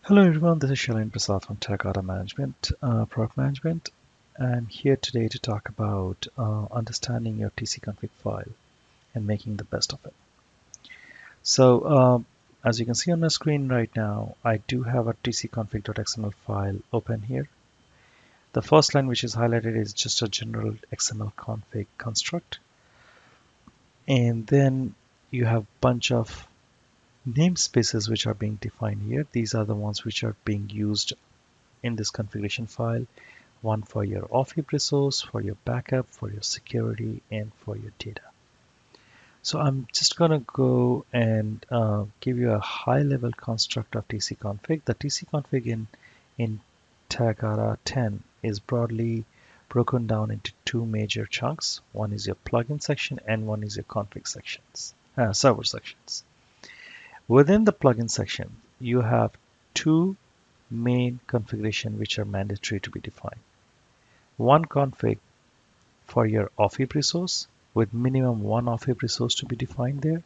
Hello everyone, this is Shailin Prasad from Terracotta Product Management. I'm here today to talk about understanding your TCConfig file and making the best of it. So, as you can see on my screen right now, I do have a tcconfig.xml file open here. The first line which is highlighted is just a general XML config construct. And then you have a bunch of namespaces which are being defined here. These are the ones which are being used in this configuration file. One for your off-heap resource, for your backup, for your security, and for your data. So I'm just going to go and give you a high-level construct of TCConfig. The TCConfig in Terracotta 10 is broadly broken down into two major chunks. One is your plugin section and one is your config sections, server sections. Within the plugin section, you have two main configuration which are mandatory to be defined. One config for your off-heap resource with minimum one off-heap resource to be defined there,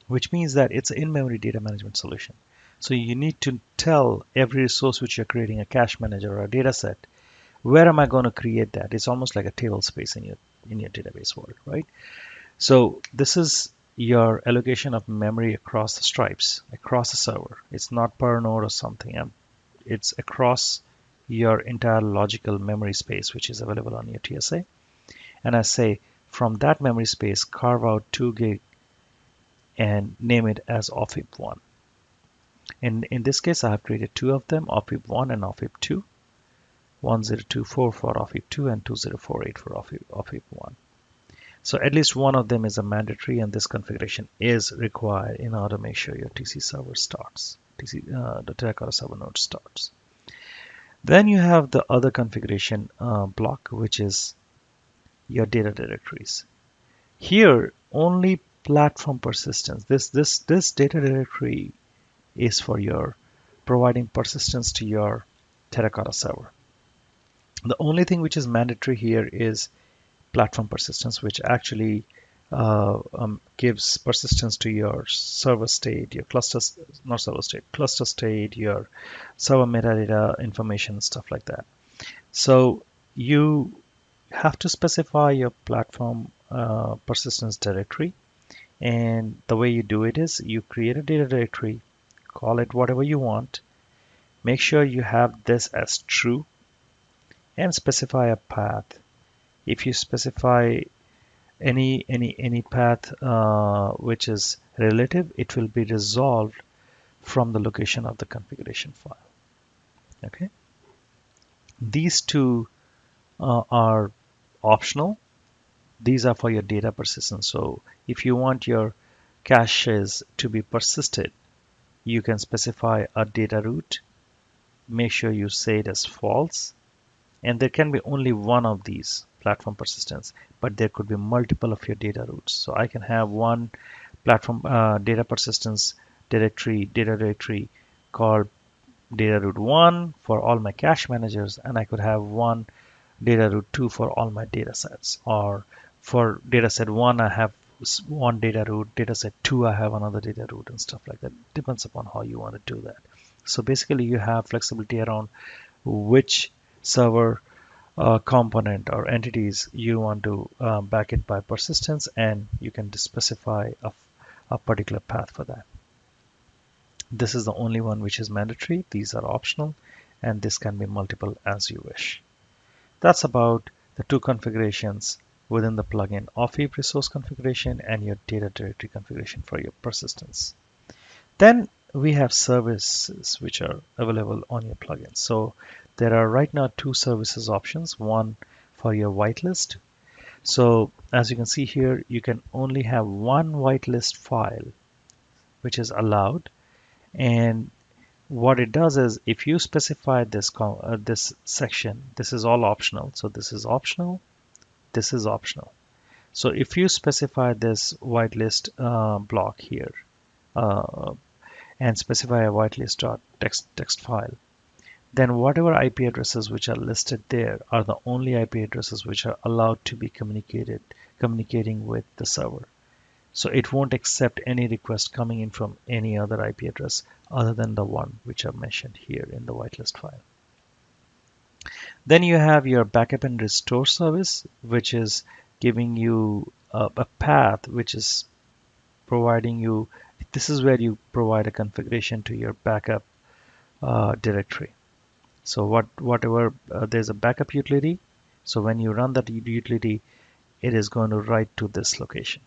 which means that it's an in-memory data management solution. So you need to tell every resource which you're creating, a cache manager or a data set, where am I going to create that? It's almost like a table space in your database world, right? So this is your allocation of memory across the stripes, across the server. It's not per node or something. It's across your entire logical memory space, which is available on your TSA. And I say, from that memory space, carve out 2 gig and name it as off-heap1. In this case, I have created two of them, off-heap1 and off-heap2, 1024 for off-heap2 and 2048 for off-heap1. So at least one of them is a mandatory, and this configuration is required in order to make sure your TC server starts, the Terracotta server node starts. Then you have the other configuration block, which is your data directories. Here, only platform persistence. This data directory is for your providing persistence to your Terracotta server. The only thing which is mandatory here is platform persistence, which actually gives persistence to your server state, your clusters, not server state, cluster state, your server metadata information, stuff like that. So you have to specify your platform persistence directory. And the way you do it is you create a data directory, call it whatever you want, make sure you have this as true, and specify a path. If you specify any path which is relative, it will be resolved from the location of the configuration file. Okay. These two are optional. These are for your data persistence. So if you want your caches to be persisted, you can specify a data root. Make sure you say it as false. And there can be only one of these platform persistence, but there could be multiple of your data roots. So I can have one platform data persistence data directory called data root 1 for all my cache managers, and I could have one data root 2 for all my data sets. Or for data set 1, I have one data root, data set 2, I have another data root, and stuff like that. Depends upon how you want to do that. So basically you have flexibility around which server component or entities you want to back it by persistence, and you can specify a particular path for that. This is the only one which is mandatory. These are optional, and this can be multiple as you wish. That's about the two configurations within the plugin: off-heap resource configuration and your data directory configuration for your persistence. Then we have services which are available on your plugin. So there are right now two services options, one for your whitelist. So as you can see here, you can only have one whitelist file which is allowed. And what it does is, if you specify this section, this is all optional. So this is optional, this is optional. So if you specify this whitelist block here, and specify a whitelist.txt file, then whatever IP addresses which are listed there are the only IP addresses which are allowed to be communicating with the server. So it won't accept any request coming in from any other IP address other than the one which I've mentioned here in the whitelist file. Then you have your backup and restore service, which is giving you a path which is providing you, this is where you provide a configuration to your backup directory. So whatever, there's a backup utility. So when you run that utility, it is going to write to this location.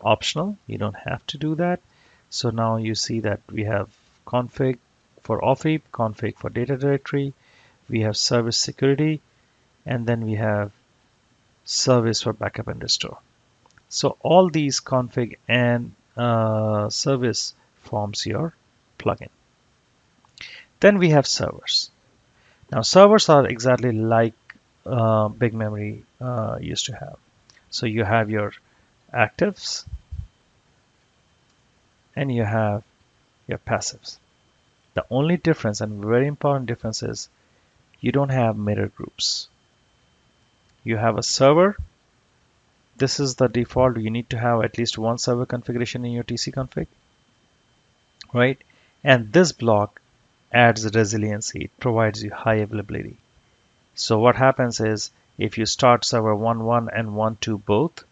Optional, you don't have to do that. So now you see that we have config for offheap, config for data directory, we have service security, and then we have service for backup and restore. So all these config and service forms your plugin. Then we have servers. Now servers are exactly like big memory used to have. So you have your actives and you have your passives. The only difference, and very important difference, is you don't have mirror groups. You have a server. This is the default. You need to have at least one server configuration in your TCConfig, right? And this block adds resiliency. It provides you high availability. So what happens is if you start server 1.1 and 1.2 both,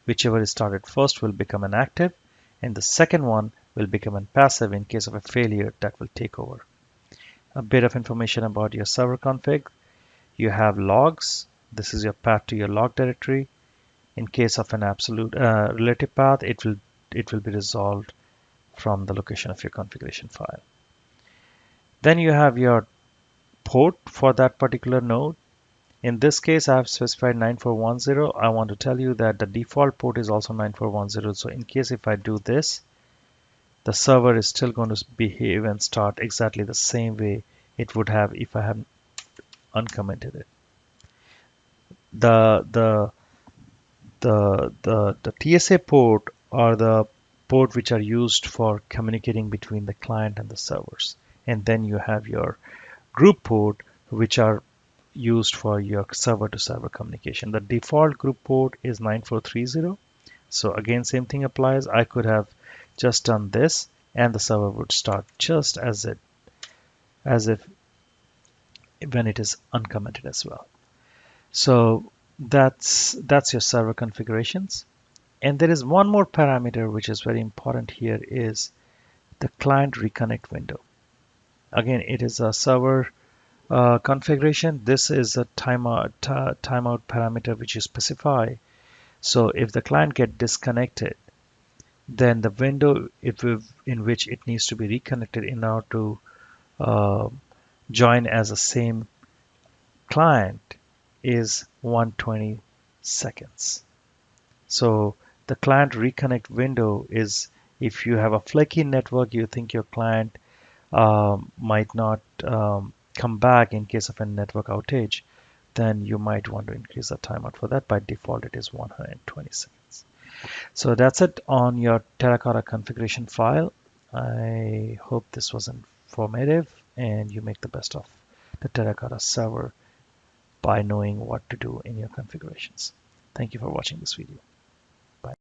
whichever is started first will become an active, and the second one will become a passive in case of a failure that will take over. A bit of information about your server config. You have logs. This is your path to your log directory. In case of an absolute relative path, it will be resolved from the location of your configuration file. Then you have your port for that particular node. In this case, I have specified 9410. I want to tell you that the default port is also 9410. So in case if I do this, the server is still going to behave and start exactly the same way it would have if I have uncommented it. The TSA port are the port which are used for communicating between the client and the servers. And then you have your group port, which are used for your server to server communication. The default group port is 9430. So again, same thing applies. I could have just done this and the server would start just as if when it is uncommented as well. So that's your server configurations. And there is one more parameter which is very important here is the client reconnect window. Again, it is a server configuration. This is a timeout parameter which you specify. So if the client get disconnected, then the window in which it needs to be reconnected in order to uh, join as a same client is 120 seconds. So the client reconnect window is if you have a flaky network, you think your client might not come back in case of a network outage, then you might want to increase the timeout for that. By default, it is 120 seconds. So that's it on your Terracotta configuration file. I hope this was informative and you make the best of the Terracotta server by knowing what to do in your configurations. Thank you for watching this video. Bye.